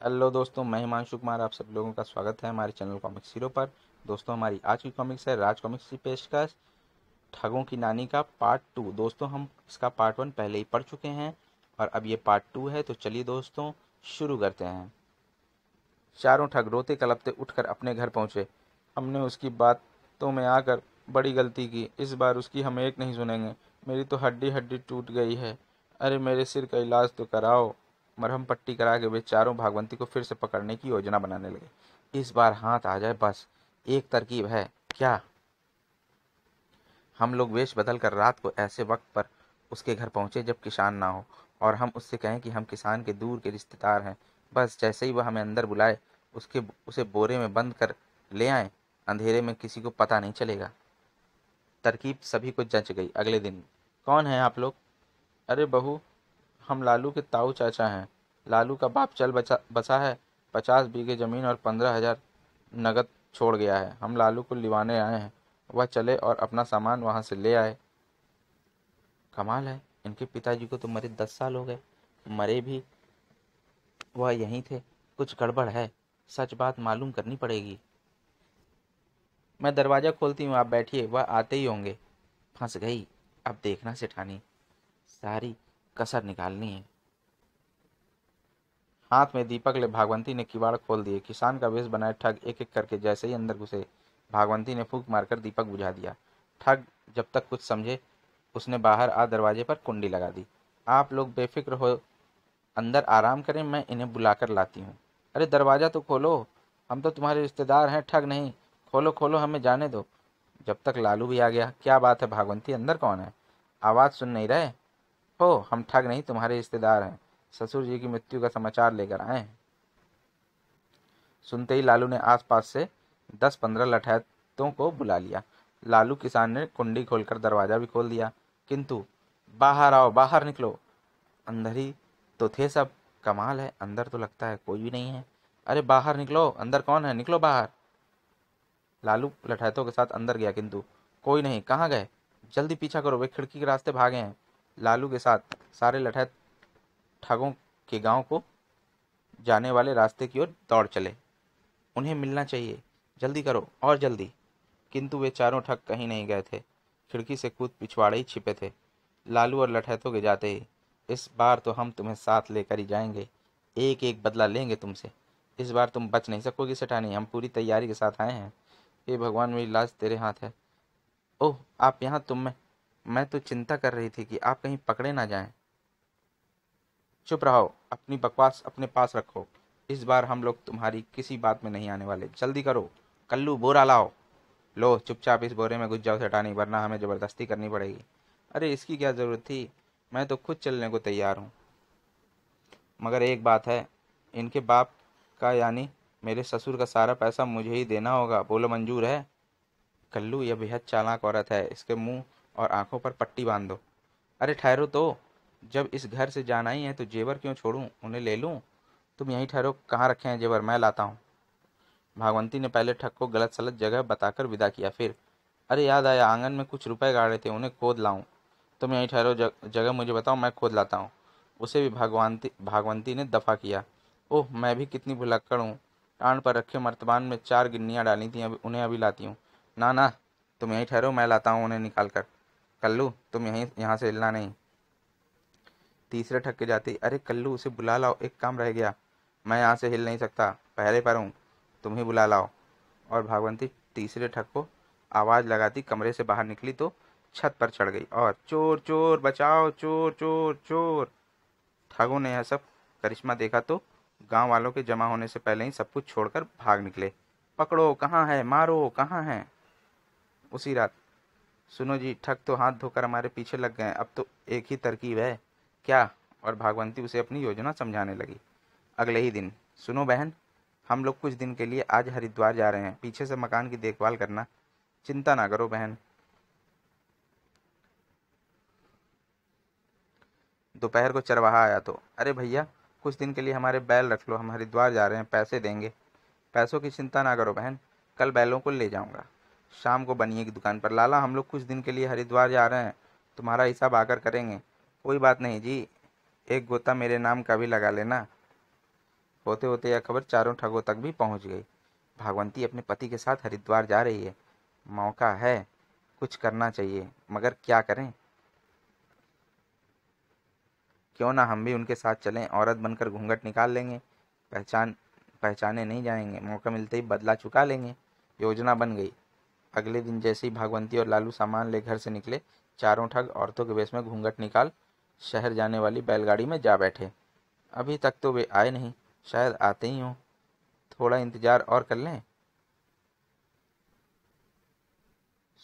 Hello दोस्तों, मैं हिमांशु कुमार आप सब लोगों का स्वागत है हमारे चैनल कॉमिक्स हीरो पर। दोस्तों, हमारी आज की कॉमिक्स है राज कॉमिक्स की पेशकश ठगों की नानी का पार्ट 2। दोस्तों, हम इसका पार्ट 1 पहले ही पढ़ चुके हैं और अब ये पार्ट 2 है। तो चलिए दोस्तों शुरू करते हैं। चारों ठग रोते कलपते उठकर अपने घर पहुंचे। हमने उसकी बातों में आकर बड़ी गलती की। इस बार उसकी हम एक नहीं सुनेंगे। मेरी तो हड्डी हड्डी टूट गई है। अरे मेरे सिर का इलाज तो कराओ। मरहम पट्टी करा के वे चारों भागवंती को फिर से पकड़ने की योजना बनाने लगे। इस बार हाथ आ जाए बस। एक तरकीब है। क्या? हम लोग वेश बदल कर रात को ऐसे वक्त पर उसके घर पहुंचे जब किसान ना हो, और हम उससे कहें कि हम किसान के दूर के रिश्तेदार हैं। बस जैसे ही वह हमें अंदर बुलाए, उसे बोरे में बंद कर ले आए। अंधेरे में किसी को पता नहीं चलेगा। तरकीब सभी को जच गई। अगले दिन, कौन है आप लोग? अरे बहू, हम लालू के ताऊ चाचा हैं। लालू का बाप चल बचा बसा है। 50 बीघे जमीन और 15,000 नगद छोड़ गया है। हम लालू को लिवाने आए हैं। वह चले और अपना सामान वहां से ले आए। कमाल है, इनके पिताजी को तो मरे 10 साल हो गए। मरे भी वह यहीं थे। कुछ गड़बड़ है। सच बात मालूम करनी पड़ेगी। मैं दरवाजा खोलती हूँ, आप बैठिए, वह आते ही होंगे। फंस गई। अब देखना सेठानी, सारी कसर निकालनी है। हाथ में दीपक ले भागवंती ने किवाड़ खोल दिए। किसान का वेश बनाए ठग एक एक करके जैसे ही अंदर घुसे, भागवंती ने फूंक मारकर दीपक बुझा दिया। ठग जब तक कुछ समझे, उसने बाहर आ दरवाजे पर कुंडी लगा दी। आप लोग बेफिक्र हो, अंदर आराम करें, मैं इन्हें बुलाकर लाती हूँ। अरे दरवाजा तो खोलो, हम तो तुम्हारे रिश्तेदार हैं, ठग नहीं। खोलो खोलो, हमें जाने दो। जब तक लालू भी आ गया। क्या बात है भागवंती, अंदर कौन है? आवाज सुन नहीं रहे हो? हम ठग नहीं, तुम्हारे रिश्तेदार हैं। ससुर जी की मृत्यु का समाचार लेकर आए हैं। सुनते ही लालू ने आसपास से 10-15 लठैतों को बुला लिया। लालू किसान ने कुंडी खोलकर दरवाजा भी खोल दिया। किंतु बाहर आओ, बाहर निकलो। अंदर ही तो थे सब। कमाल है, अंदर तो लगता है कोई भी नहीं है। अरे बाहर निकलो, अंदर कौन है, निकलो बाहर। लालू लठैतों के साथ अंदर गया, किंतु कोई नहीं। कहाँ गए? जल्दी पीछा करो, वे खिड़की के रास्ते भागे हैं। लालू के साथ सारे लठैत ठगों के गांव को जाने वाले रास्ते की ओर दौड़ चले। उन्हें मिलना चाहिए, जल्दी करो और जल्दी। किंतु वे चारों ठग कहीं नहीं गए थे। खिड़की से कूद पिछवाड़े ही छिपे थे। लालू और लठैतों के जाते ही, इस बार तो हम तुम्हें साथ लेकर ही जाएंगे। एक एक बदला लेंगे तुमसे। इस बार तुम बच नहीं सकोगी सेठानी, हम पूरी तैयारी के साथ आए हैं। हे भगवान, मेरी लाश तेरे हाथ है। ओह, आप यहाँ? मैं तो चिंता कर रही थी कि आप कहीं पकड़े ना जाएं। चुप रहो, अपनी बकवास अपने पास रखो। इस बार हम लोग तुम्हारी किसी बात में नहीं आने वाले। जल्दी करो। कल्लू, बोरा लाओ। लो, चुपचाप इस बोरे में घुस जाओ सेठानी, वरना हमें जबरदस्ती करनी पड़ेगी। अरे इसकी क्या जरूरत थी, मैं तो खुद चलने को तैयार हूँ। मगर एक बात है, इनके बाप का यानी मेरे ससुर का सारा पैसा मुझे ही देना होगा। बोलो मंजूर है? कल्लू, यह बेहद चालाक औरत है, इसके मुंह और आंखों पर पट्टी बांध दो। अरे ठहरो तो, जब इस घर से जाना ही है तो जेवर क्यों छोड़ूं, उन्हें ले लूं। तुम यहीं ठहरो, कहाँ रखे हैं जेवर, मैं लाता हूँ। भागवंती ने पहले ठग को गलत सलत जगह बताकर विदा किया। फिर, अरे याद आया, आंगन में कुछ रुपए गाड़े थे, उन्हें खोद लाऊं। तुम यहीं ठहरो, जगह मुझे बताओ, मैं खोद लाता हूँ। उसे भी भागवंती ने दफा किया। ओह, मैं भी कितनी भुलक्कड़ हूँ। टांड पर रखे मर्तबान में 4 गिन्नियाँ डाली थी, उन्हें अभी लाती हूँ। ना ना, तुम यहीं ठहरो, मैं लाता हूँ उन्हें निकाल कर। कल्लू, तुम यहाँ से हिलना नहीं। तीसरे ठग के जाते ही, अरे कल्लू, उसे बुला लाओ, एक काम रह गया। मैं यहाँ से हिल नहीं सकता, पहरे पर हूँ, तुम ही बुला लाओ। और भागवंती तीसरे ठग को आवाज लगाती कमरे से बाहर निकली तो छत पर चढ़ गई और चोर चोर बचाओ, चोर चोर चोर। ठगों ने यह सब करिश्मा देखा तो गांव वालों के जमा होने से पहले ही सब कुछ छोड़कर भाग निकले। पकड़ो, कहाँ है, मारो, कहाँ है। उसी रात, सुनो जी, ठग तो हाथ धोकर हमारे पीछे लग गए, अब तो एक ही तरकीब है। क्या? और भागवंती उसे अपनी योजना समझाने लगी। अगले ही दिन, सुनो बहन, हम लोग कुछ दिन के लिए आज हरिद्वार जा रहे हैं, पीछे से मकान की देखभाल करना। चिंता ना करो बहन। दोपहर को चरवाहा आया तो, अरे भैया, कुछ दिन के लिए हमारे बैल रख लो, हम हरिद्वार जा रहे हैं, पैसे देंगे। पैसों की चिंता ना करो बहन, कल बैलों को ले जाऊंगा। शाम को बनिए की दुकान पर। लाला, हम लोग कुछ दिन के लिए हरिद्वार जा रहे हैं, तुम्हारा हिसाब आकर करेंगे। कोई बात नहीं जी, एक गोता मेरे नाम का भी लगा लेना। होते होते यह खबर चारों ठगों तक भी पहुंच गई। भागवंती अपने पति के साथ हरिद्वार जा रही है। मौका है, कुछ करना चाहिए, मगर क्या करें? क्यों ना हम भी उनके साथ चलें, औरत बनकर घूंघट निकाल लेंगे, पहचाने नहीं जाएंगे, मौका मिलते ही बदला चुका लेंगे। योजना बन गई। अगले दिन जैसे ही भागवंती और लालू सामान ले घर से निकले, चारों ठग औरतों के वेश में घूंघट निकाल शहर जाने वाली बैलगाड़ी में जा बैठे। अभी तक तो वे आए नहीं, शायद आते ही हों। थोड़ा इंतजार और कर लें।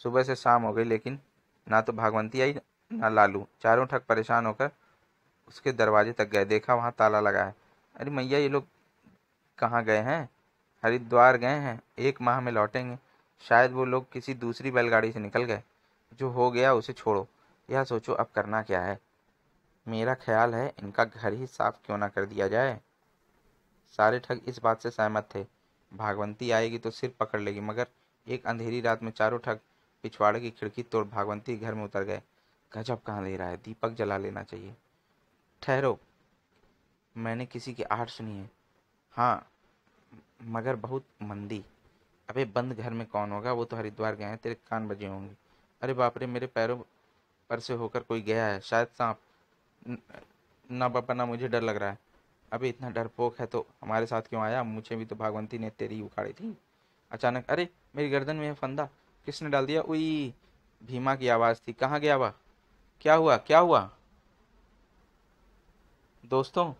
सुबह से शाम हो गई, लेकिन ना तो भागवंती आई ना लालू। चारों ठग परेशान होकर उसके दरवाजे तक गए, देखा वहां ताला लगा है। अरे मैया, ये लोग कहाँ गए हैं? हरिद्वार गए हैं, 1 माह में लौटेंगे। शायद वो लोग किसी दूसरी बैलगाड़ी से निकल गए। जो हो गया उसे छोड़ो, यह सोचो अब करना क्या है। मेरा ख्याल है इनका घर ही साफ क्यों ना कर दिया जाए। सारे ठग इस बात से सहमत थे। भागवंती आएगी तो सिर पकड़ लेगी, मगर एक अंधेरी रात में चारों ठग पिछवाड़े की खिड़की तोड़ भागवंती के घर में उतर गए। गजब कहाँ दे रहा है, दीपक जला लेना चाहिए। ठहरो, मैंने किसी की आहट सुनी है। हाँ, मगर बहुत मंदी। अबे बंद घर में कौन होगा, वो तो हरिद्वार गए हैं, तेरे कान बजे होंगे। अरे बाप रे, मेरे पैरों पर से होकर कोई गया है, शायद सांप। न- ना पापा, ना मुझे डर लग रहा है। अबे इतना डरपोक है तो हमारे साथ क्यों आया? मुझे भी तो भागवंती ने तेरी उखाड़ी थी। अचानक अरे, मेरी गर्दन में फंदा किसने डाल दिया? उई, भीमा की आवाज थी। कहाँ गया वह? क्या हुआ, क्या हुआ? दोस्तों,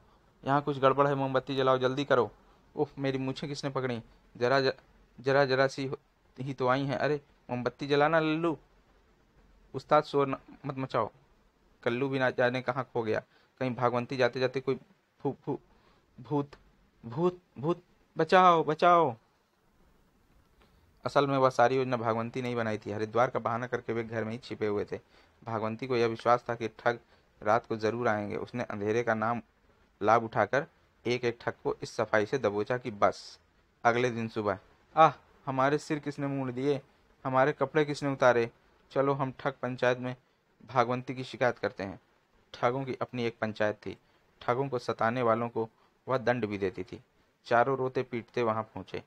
यहाँ कुछ गड़बड़ है, मोमबत्ती जलाओ, जल्दी करो। उफ, मेरी मूछें किसने पकड़ी? जरा जरा जरा सी ही तो आई हैं। अरे मोमबत्ती जलाना लल्लू। उस्ताद, शोर मत मचाओ। कल्लू भी ना जाने कहाँ खो गया। कहीं भागवंती जाते जाते कोई भू भू भूत भूत भूत, बचाओ बचाओ। असल में वह सारी योजना भागवंती ने ही बनाई थी। हरिद्वार का बहाना करके वे घर में ही छिपे हुए थे। भागवंती को यह विश्वास था कि ठग रात को जरूर आएंगे। उसने अंधेरे का नाम लाभ उठाकर एक एक ठग को इस सफाई से दबोचा कि बस। अगले दिन सुबह, आह, हमारे सिर किसने मोड़ दिए, हमारे कपड़े किसने उतारे? चलो हम ठग पंचायत में भागवंती की शिकायत करते हैं। ठगों की अपनी एक पंचायत थी। ठगों को सताने वालों को वह दंड भी देती थी। चारों रोते पीटते वहां पहुंचे।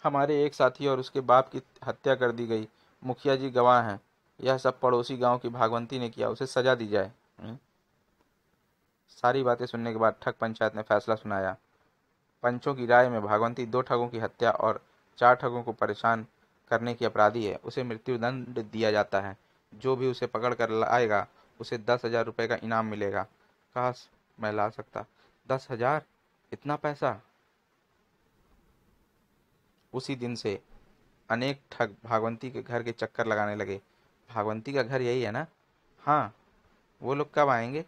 हमारे एक साथी और उसके बाप की हत्या कर दी गई। मुखिया जी गवाह हैं। यह सब पड़ोसी गांव की भागवंती ने किया, उसे सजा दी जाए। सारी बातें सुनने के बाद ठग पंचायत ने फैसला सुनाया। पंचों की राय में भागवंती 2 ठगों की हत्या और 4 ठगों को परेशान करने की अपराधी है। उसे मृत्युदंड दिया जाता है। जो भी उसे पकड़ कर लाएगा, उसे 10,000 रुपये का इनाम मिलेगा। काश मैं ला सकता। 10,000, इतना पैसा? उसी दिन से अनेक ठग भागवंती के घर के चक्कर लगाने लगे। भागवंती का घर यही है ना? हाँ। वो लोग कब आएंगे?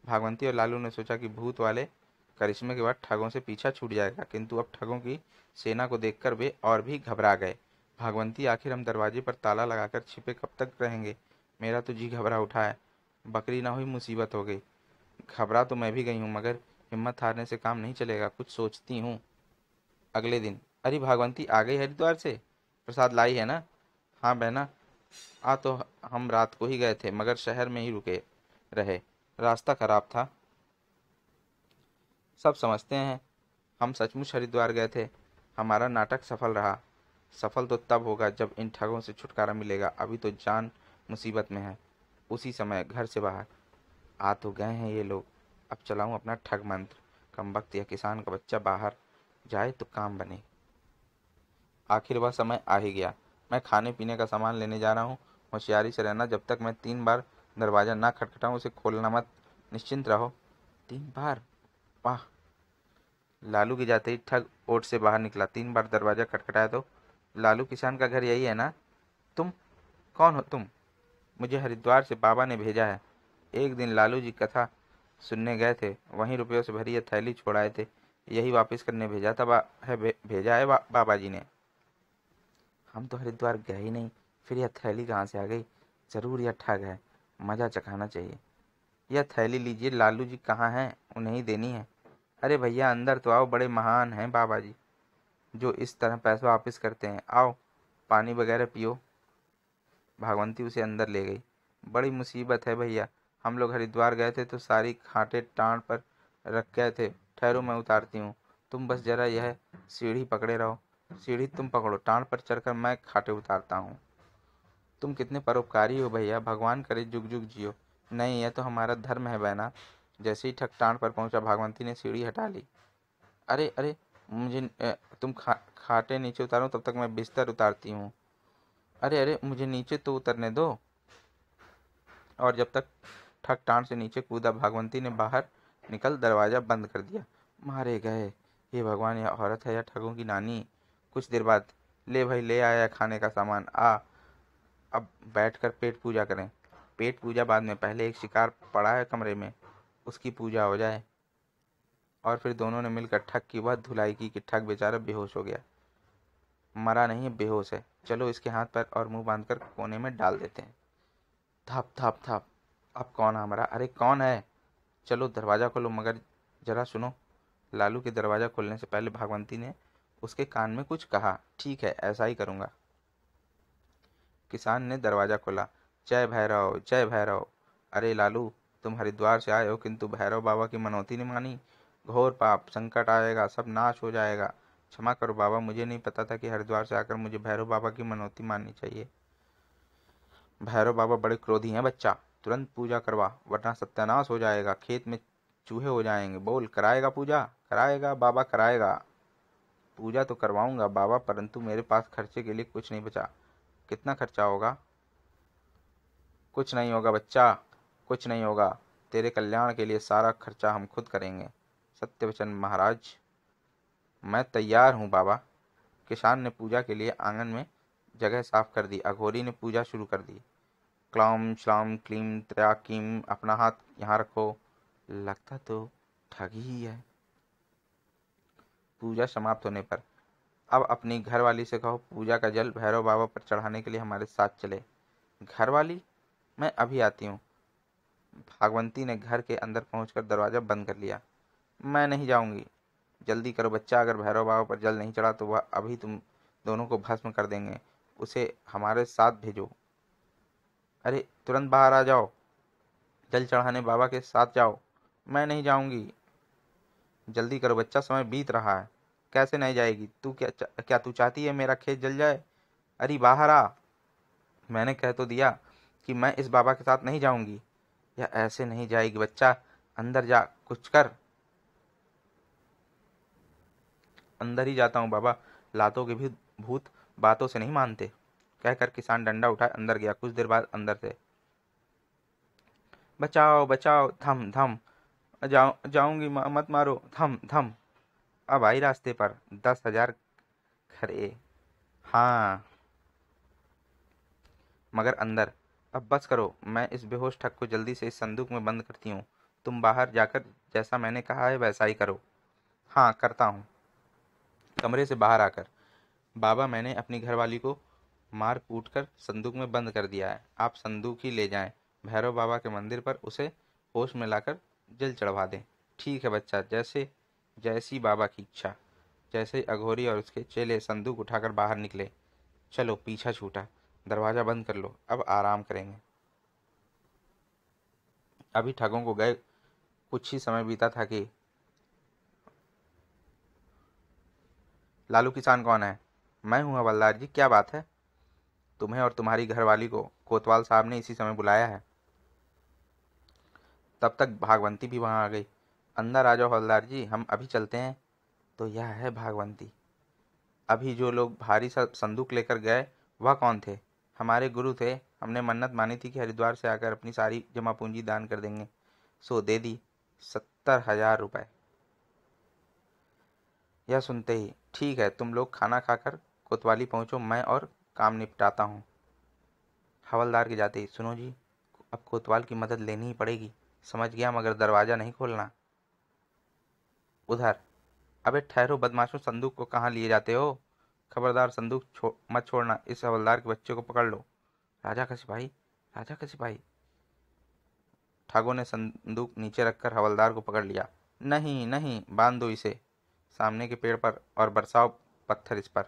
भागवंती और लालू ने सोचा कि भूत वाले करिश्मे के बाद ठगों से पीछा छूट जाएगा, किंतु अब ठगों की सेना को देखकर वे और भी घबरा गए। भागवंती, आखिर हम दरवाजे पर ताला लगाकर छिपे कब तक रहेंगे? मेरा तो जी घबरा उठा है। बकरी ना हुई मुसीबत हो गई। घबरा तो मैं भी गई हूँ, मगर हिम्मत हारने से काम नहीं चलेगा, कुछ सोचती हूँ। अगले दिन, अरे भागवंती आ गई हरिद्वार से? प्रसाद लाई है ना? हाँ बहना, आ तो हम रात को ही गए थे, मगर शहर में ही रुके रहे, रास्ता खराब था। सब समझते हैं हम सचमुच हरिद्वार गए थे। हमारा नाटक सफल रहा। सफल तो तब होगा जब इन ठगों से छुटकारा मिलेगा, अभी तो जान मुसीबत में है। उसी समय घर से बाहर, आ तो गए हैं ये लोग, अब चलाऊं अपना ठग मंत्र। कमबख्त, यह किसान का बच्चा बाहर जाए तो काम बने। आखिर वह समय आ ही गया। मैं खाने पीने का सामान लेने जा रहा हूँ। होशियारी से रहना, जब तक मैं 3 बार दरवाजा ना खटखटाऊं उसे खोलना मत। निश्चिंत रहो। 3 बार? वाह। लालू के जाते ही ठग ओट से बाहर निकला। 3 बार दरवाजा खटखटाया तो, लालू किसान का घर यही है ना? तुम कौन हो तुम? मुझे हरिद्वार से बाबा ने भेजा है। एक दिन लालू जी कथा सुनने गए थे, वहीं रुपयों से भरी यह थैली छोड़ आए थे। यही वापस करने भेजा था भेजा है बाबा जी ने। हम तो हरिद्वार गए ही नहीं, फिर यह थैली कहाँ से आ गई? जरूर यह ठग है, मजा चखाना चाहिए। यह थैली लीजिए, लालू जी कहाँ हैं? उन्हें ही देनी है। अरे भैया अंदर तो आओ, बड़े महान हैं बाबा जी जो इस तरह पैसा वापस करते हैं। आओ पानी वगैरह पियो। भागवंती उसे अंदर ले गई। बड़ी मुसीबत है भैया, हम लोग हरिद्वार गए थे तो सारी खाटे टाँड़ पर रख गए थे। ठहरो मैं उतारती हूँ। तुम बस जरा यह सीढ़ी पकड़े रहो। सीढ़ी तुम पकड़ो, टाँड़ पर चढ़कर मैं खाटे उतारता हूँ। तुम कितने परोपकारी हो भैया, भगवान करे जुग जुग जियो। नहीं, यह तो हमारा धर्म है बहना। जैसे ही ठग टाँड़ पर पहुंचा, भागवंती ने सीढ़ी हटा ली। अरे अरे, मुझे तुम खाटे नीचे उतारो, तब तक मैं बिस्तर उतारती हूँ। अरे अरे, मुझे नीचे तो उतरने दो। और जब तक ठग टाँड़ से नीचे कूदा, भागवंती ने बाहर निकल दरवाजा बंद कर दिया। मारे गए। हे भगवान, यह औरत है या ठगों की नानी। कुछ देर बाद, ले भाई, ले आया खाने का सामान, आ अब बैठकर पेट पूजा करें। पेट पूजा बाद में, पहले एक शिकार पड़ा है कमरे में, उसकी पूजा हो जाए। और फिर दोनों ने मिलकर ठग की वह धुलाई की कि ठग बेचारा बेहोश हो गया। मरा नहीं, बेहोश है। चलो इसके हाथ पैर और मुंह बांधकर कोने में डाल देते हैं। थप थप थप। अब कौन आ मरा? अरे कौन है? चलो दरवाजा खोलो, मगर जरा सुनो। लालू के दरवाजा खोलने से पहले भागवंती ने उसके कान में कुछ कहा। ठीक है, ऐसा ही करूंगा। किसान ने दरवाजा खोला। जय भैरव, जय भैरव। अरे लालू, तुम हरिद्वार से आए हो, किंतु भैरव बाबा की मनौती नहीं मानी। घोर पाप, संकट आएगा, सब नाश हो जाएगा। क्षमा करो बाबा, मुझे नहीं पता था कि हरिद्वार से आकर मुझे भैरव बाबा की मनौती माननी चाहिए। भैरव बाबा बड़े क्रोधी हैं बच्चा, तुरंत पूजा करवा, वरना सत्यानाश हो जाएगा, खेत में चूहे हो जाएंगे। बोल, कराएगा पूजा? कराएगा बाबा, कराएगा। पूजा तो करवाऊंगा बाबा, परंतु मेरे पास खर्चे के लिए कुछ नहीं बचा। कितना खर्चा होगा? कुछ नहीं होगा बच्चा, कुछ नहीं होगा। तेरे कल्याण के लिए सारा खर्चा हम खुद करेंगे। सत्य वचन महाराज। मैं तैयार हूँ बाबा। किसान ने पूजा के लिए आंगन में जगह साफ कर दी। अघोरी ने पूजा शुरू कर दी। क्लौम श्लाम क्लीम त्रयाकीम, अपना हाथ यहाँ रखो। लगता तो ठग ही है। पूजा समाप्त होने पर अब अपनी घरवाली से कहो, पूजा का जल भैरव बाबा पर चढ़ाने के लिए हमारे साथ चले। घरवाली? मैं अभी आती हूँ। भागवंती ने घर के अंदर पहुंचकर दरवाजा बंद कर लिया। मैं नहीं जाऊंगी। जल्दी करो बच्चा, अगर भैरव बाबा पर जल नहीं चढ़ा तो वह अभी तुम दोनों को भस्म कर देंगे। उसे हमारे साथ भेजो। अरे तुरंत बाहर आ जाओ, जल चढ़ाने बाबा के साथ जाओ। मैं नहीं जाऊंगी। जल्दी करो बच्चा, समय बीत रहा है। कैसे नहीं जाएगी? तू क्या तू चाहती है मेरा खेत जल जाए? अरे बाहर आ। मैंने कह तो दिया कि मैं इस बाबा के साथ नहीं जाऊंगी। या ऐसे नहीं जाएगी बच्चा, अंदर जा, कुछ कर। अंदर ही जाता हूँ बाबा, लातों के भी भूत बातों से नहीं मानते। कहकर किसान डंडा उठाए अंदर गया। कुछ देर बाद अंदर से, बचाओ बचाओ, थम थम, जाऊंगी, मत मारो, थम थम। अब आई रास्ते पर 10,000 खरे। हाँ, मगर अंदर। अब बस करो, मैं इस बेहोश ठग को जल्दी से इस संदूक में बंद करती हूँ। तुम बाहर जाकर जैसा मैंने कहा है वैसा ही करो। हाँ, करता हूँ। कमरे से बाहर आकर, बाबा, मैंने अपनी घरवाली को मार कूट कर संदूक में बंद कर दिया है। आप संदूक ही ले जाएं, भैरव बाबा के मंदिर पर उसे होश में लाकर जल चढ़वा दें। ठीक है बच्चा, जैसे जैसी बाबा की इच्छा। जैसे ही अघोरी और उसके चेले संदूक उठाकर बाहर निकले। चलो, पीछा छूटा। दरवाजा बंद कर लो, अब आराम करेंगे। अभी ठगों को गए कुछ ही समय बीता था कि लालू किसान कौन है? मैं हूँ हवलदार जी, क्या बात है? तुम्हें और तुम्हारी घरवाली को कोतवाल साहब ने इसी समय बुलाया है। तब तक भागवंती भी वहां आ गई। अंदर आ जाओ हवलदार जी, हम अभी चलते हैं। तो यह है भागवंती। अभी जो लोग भारी सा संदूक लेकर गए, वह कौन थे? हमारे गुरु थे। हमने मन्नत मानी थी कि हरिद्वार से आकर अपनी सारी जमा पूंजी दान कर देंगे, सो दे दी। 70,000 रुपए। यह सुनते ही, ठीक है, तुम लोग खाना खाकर कोतवाली पहुंचो, मैं और काम निपटाता हूँ। हवलदार के जाते ही, सुनो जी, अब कोतवाल की मदद लेनी ही पड़ेगी। समझ गया, मगर दरवाजा नहीं खोलना। उधर, अबे ठहरो बदमाशों, संदूक को कहाँ लिए जाते हो? खबरदार, संदूक मत छोड़ना। इस हवलदार के बच्चे को पकड़ लो। राजा का सिपाही, राजा का सिपाही। ठगों ने संदूक नीचे रखकर हवलदार को पकड़ लिया। नहीं नहीं, बांध दो इसे सामने के पेड़ पर और बरसाओ पत्थर इस पर।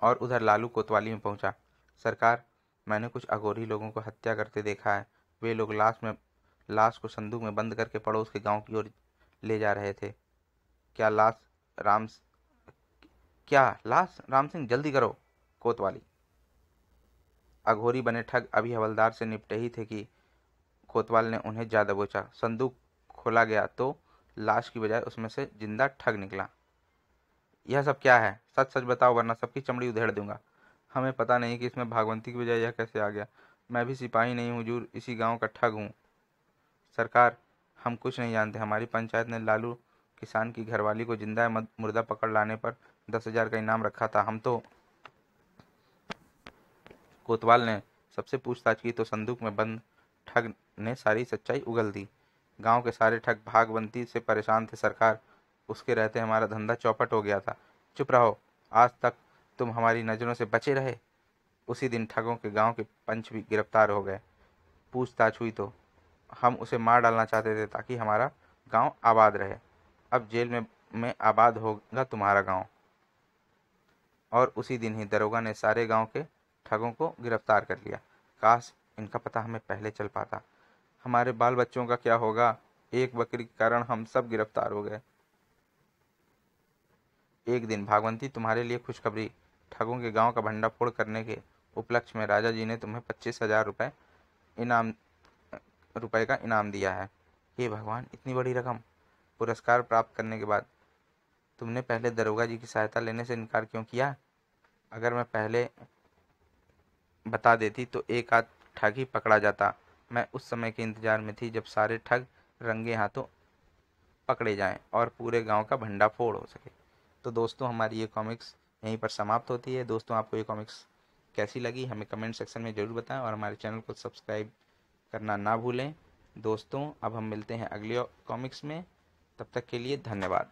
और उधर लालू कोतवाली में पहुंचा। सरकार, मैंने कुछ अघोरी लोगों को हत्या करते देखा है। वे लोग लाश को संदूक में बंद करके पड़ोस के गांव की ओर ले जा रहे थे। क्या लाश राम क्या लाश राम सिंह, जल्दी करो, कोतवाली। अघोरी बने ठग अभी हवलदार से निपटे ही थे कि कोतवाल ने उन्हें जा दबोचा। संदूक खोला गया तो लाश की बजाय उसमें से जिंदा ठग निकला। यह सब क्या है? सच सच बताओ वरना सबकी चमड़ी उधेड़ दूंगा। हमें पता नहीं कि इसमें भागवंती की बजाय यह कैसे आ गया। मैं भी सिपाही नहीं हूँ हुजूर, इसी गांव का ठग हूँ। सरकार, हम कुछ नहीं जानते। हमारी पंचायत ने लालू किसान की घरवाली को जिंदा मुर्दा पकड़ लाने पर 10,000 का इनाम रखा था। हम तो कोतवाल ने सबसे पूछताछ की तो संदूक में बंद ठग ने सारी सच्चाई उगल दी। गांव के सारे ठग भागवंती से परेशान थे सरकार। उसके रहते हमारा धंधा चौपट हो गया था। चुप रहो, आज तक तुम हमारी नजरों से बचे रहे। उसी दिन ठगों के गांव के पंच भी गिरफ्तार हो गए। पूछताछ हुई तो हम उसे मार डालना चाहते थे ताकि हमारा गांव आबाद रहे। अब जेल में आबाद होगा तुम्हारा गांव। और उसी दिन ही दरोगा ने सारे गांव के ठगों को गिरफ्तार कर लिया। काश इनका पता हमें पहले चल पाता। हमारे बाल बच्चों का क्या होगा? एक बकरी के कारण हम सब गिरफ्तार हो गए। एक दिन भागवंती, तुम्हारे लिए खुशखबरी। ठगों के गांव का भंडाफोड़ करने के उपलक्ष्य में राजा जी ने तुम्हें 25,000 रुपए का इनाम दिया है। हे भगवान, इतनी बड़ी रकम! पुरस्कार प्राप्त करने के बाद तुमने पहले दरोगा जी की सहायता लेने से इनकार क्यों किया? अगर मैं पहले बता देती तो एक आध ठग ही पकड़ा जाता। मैं उस समय के इंतजार में थी जब सारे ठग रंगे हाथों पकड़े जाएं और पूरे गांव का भंडाफोड़ हो सके। तो दोस्तों, हमारी ये कॉमिक्स यहीं पर समाप्त होती है। दोस्तों, आपको ये कॉमिक्स कैसी लगी हमें कमेंट सेक्शन में ज़रूर बताएं और हमारे चैनल को सब्सक्राइब करना ना भूलें। दोस्तों, अब हम मिलते हैं अगले कॉमिक्स में। तब तक के लिए धन्यवाद।